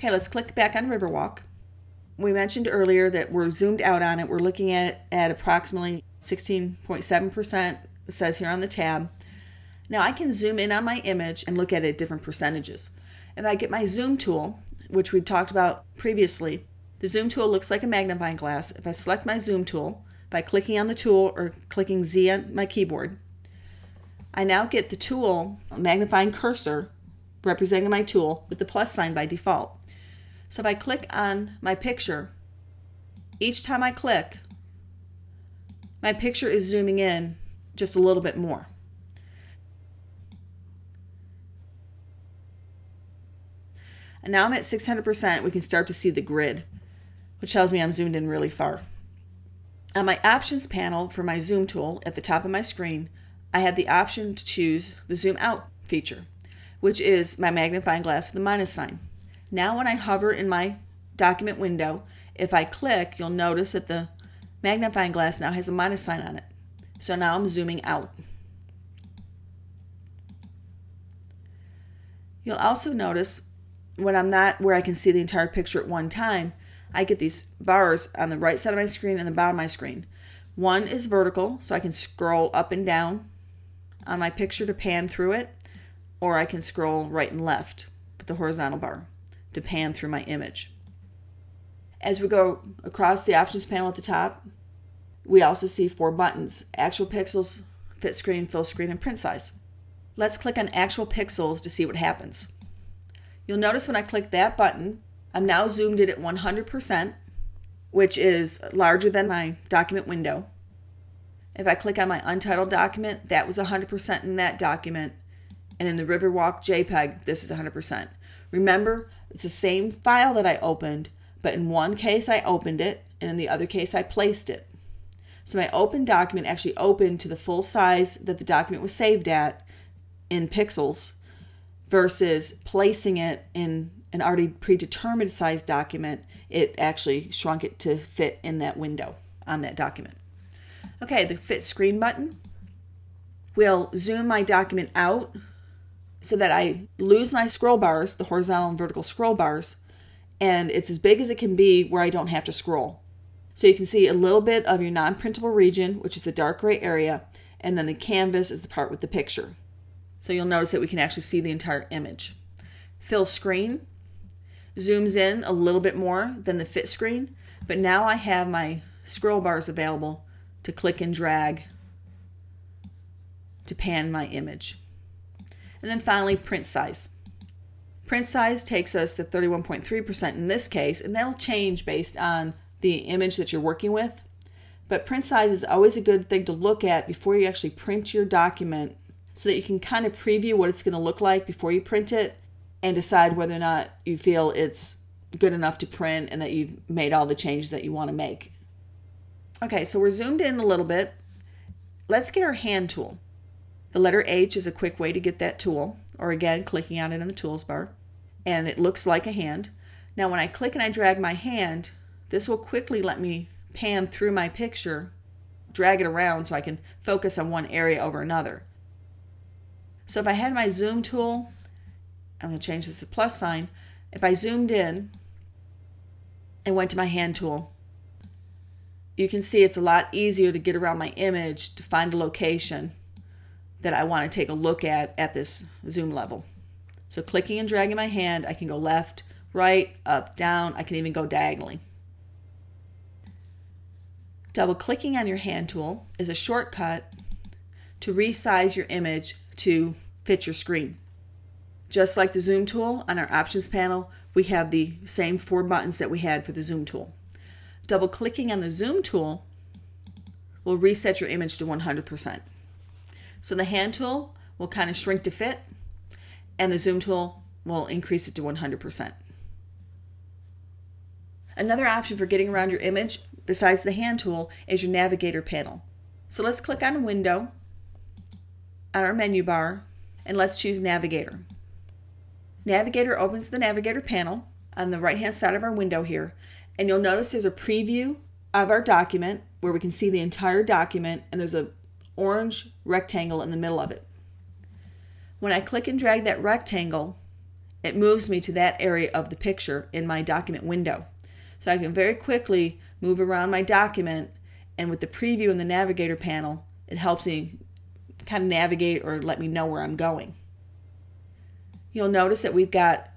Okay, let's click back on Riverwalk. We mentioned earlier that we're zoomed out on it. We're looking at it at approximately 16.7%, it says here on the tab. Now I can zoom in on my image and look at it at different percentages. If I get my zoom tool, which we talked about previously, the zoom tool looks like a magnifying glass. If I select my zoom tool by clicking on the tool or clicking Z on my keyboard, I now get the tool magnifying cursor representing my tool with the plus sign by default. So if I click on my picture, each time I click, my picture is zooming in just a little bit more. And now I'm at 600%. We can start to see the grid, which tells me I'm zoomed in really far. On my options panel for my zoom tool at the top of my screen, I have the option to choose the zoom out feature, which is my magnifying glass with a minus sign. Now when I hover in my document window, if I click, you'll notice that the magnifying glass now has a minus sign on it. So now I'm zooming out. You'll also notice when I'm not where I can see the entire picture at one time, I get these bars on the right side of my screen and the bottom of my screen. One is vertical, so I can scroll up and down on my picture to pan through it, or I can scroll right and left with the horizontal bar to pan through my image. As we go across the options panel at the top, we also see 4 buttons: actual pixels, fit screen, fill screen, and print size. Let's click on actual pixels to see what happens. You'll notice when I click that button, I'm now zoomed in at 100%, which is larger than my document window. If I click on my untitled document, that was 100% in that document, and in the Riverwalk JPEG, this is 100%. Remember, it's the same file that I opened, but in one case I opened it, and in the other case I placed it. So my open document actually opened to the full size that the document was saved at in pixels, versus placing it in an already predetermined size document. It actually shrunk it to fit in that window on that document. Okay, the fit screen button will zoom my document out so that I lose my scroll bars, the horizontal and vertical scroll bars, and it's as big as it can be where I don't have to scroll. So you can see a little bit of your non-printable region, which is the dark gray area, and then the canvas is the part with the picture. So you'll notice that we can actually see the entire image. Fill screen zooms in a little bit more than the fit screen, but now I have my scroll bars available to click and drag to pan my image. And then finally, print size. Print size takes us to 31.3% in this case, and that'll change based on the image that you're working with. But print size is always a good thing to look at before you actually print your document, so that you can kind of preview what it's going to look like before you print it and decide whether or not you feel it's good enough to print and that you've made all the changes that you want to make. Okay, so we're zoomed in a little bit. Let's get our hand tool. The letter H is a quick way to get that tool, or again, clicking on it in the tools bar, and it looks like a hand. Now when I click and I drag my hand, this will quickly let me pan through my picture, drag it around so I can focus on one area over another. So if I had my zoom tool, I'm going to change this to plus sign. If I zoomed in and went to my hand tool, you can see it's a lot easier to get around my image to find a location that I want to take a look at this zoom level. So clicking and dragging my hand, I can go left, right, up, down. I can even go diagonally. Double clicking on your hand tool is a shortcut to resize your image to fit your screen. Just like the zoom tool on our options panel, we have the same 4 buttons that we had for the zoom tool. Double clicking on the zoom tool will reset your image to 100%. So the hand tool will kind of shrink to fit, and the zoom tool will increase it to 100%. Another option for getting around your image besides the hand tool is your Navigator panel. So let's click on a window on our menu bar, and let's choose Navigator. Navigator opens the Navigator panel on the right hand side of our window here, and you'll notice there's a preview of our document where we can see the entire document, and there's an orange rectangle in the middle of it. When I click and drag that rectangle, it moves me to that area of the picture in my document window. So I can very quickly move around my document, and with the preview in the Navigator panel, it helps me kind of navigate or let me know where I'm going. You'll notice that we've got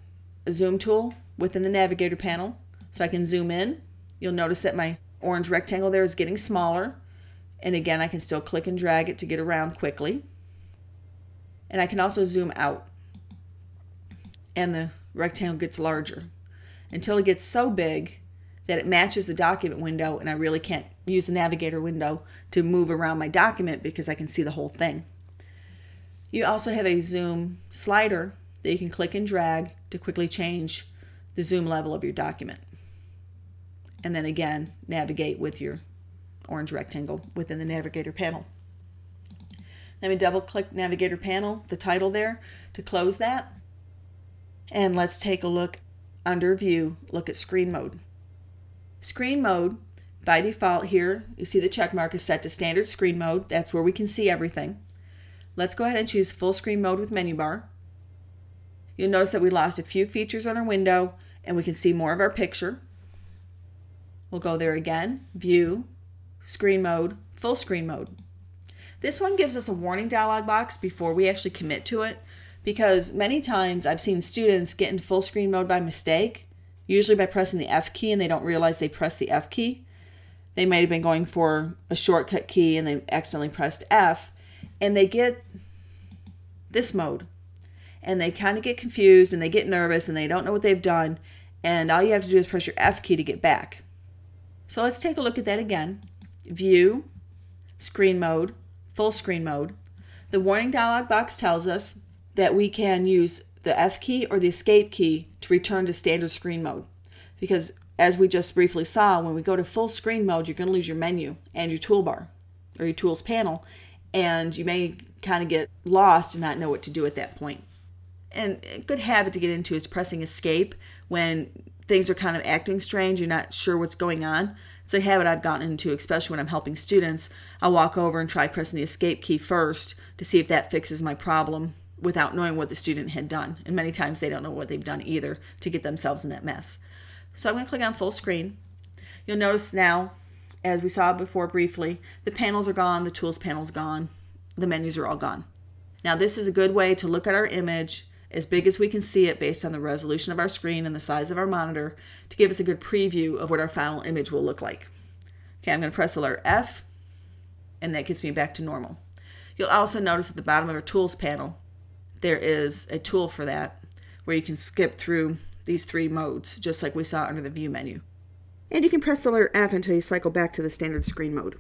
a zoom tool within the Navigator panel, so I can zoom in. You'll notice that my orange rectangle there is getting smaller, and again I can still click and drag it to get around quickly. And I can also zoom out, and the rectangle gets larger until it gets so big that it matches the document window, and I really can't use the Navigator window to move around my document because I can see the whole thing. You also have a zoom slider that you can click and drag to quickly change the zoom level of your document. And then again, navigate with your orange rectangle within the Navigator panel. Let me double click Navigator panel, the title there, to close that. And let's take a look under View, look at Screen Mode. Screen Mode, by default here, you see the check mark is set to Standard Screen Mode. That's where we can see everything. Let's go ahead and choose Full Screen Mode with Menu Bar. You'll notice that we lost a few features on our window, and we can see more of our picture. We'll go there again, View, Screen Mode, Full Screen Mode. This one gives us a warning dialog box before we actually commit to it, because many times I've seen students get into full screen mode by mistake, usually by pressing the F key, and they don't realize they pressed the F key. They might have been going for a shortcut key and they accidentally pressed F, and they get this mode. And they kind of get confused and they get nervous and they don't know what they've done, and all you have to do is press your F key to get back. So let's take a look at that again. View, Screen Mode, Full Screen Mode. The warning dialog box tells us that we can use the F key or the Escape key to return to standard screen mode. Because as we just briefly saw, when we go to full screen mode, you're going to lose your menu and your toolbar or your tools panel, and you may kind of get lost and not know what to do at that point. And a good habit to get into is pressing Escape when things are kind of acting strange, you're not sure what's going on. It's a habit I've gotten into, especially when I'm helping students. I'll walk over and try pressing the Escape key first to see if that fixes my problem without knowing what the student had done. And many times they don't know what they've done either to get themselves in that mess. So I'm going to click on Full Screen. You'll notice now, as we saw before briefly, the panels are gone, the Tools panel's gone, the menus are all gone. Now this is a good way to look at our image as big as we can see it based on the resolution of our screen and the size of our monitor to give us a good preview of what our final image will look like. Okay, I'm going to press the letter F, and that gets me back to normal. You'll also notice at the bottom of our Tools panel, there is a tool for that where you can skip through these three modes, just like we saw under the View menu. And you can press the letter F until you cycle back to the standard screen mode.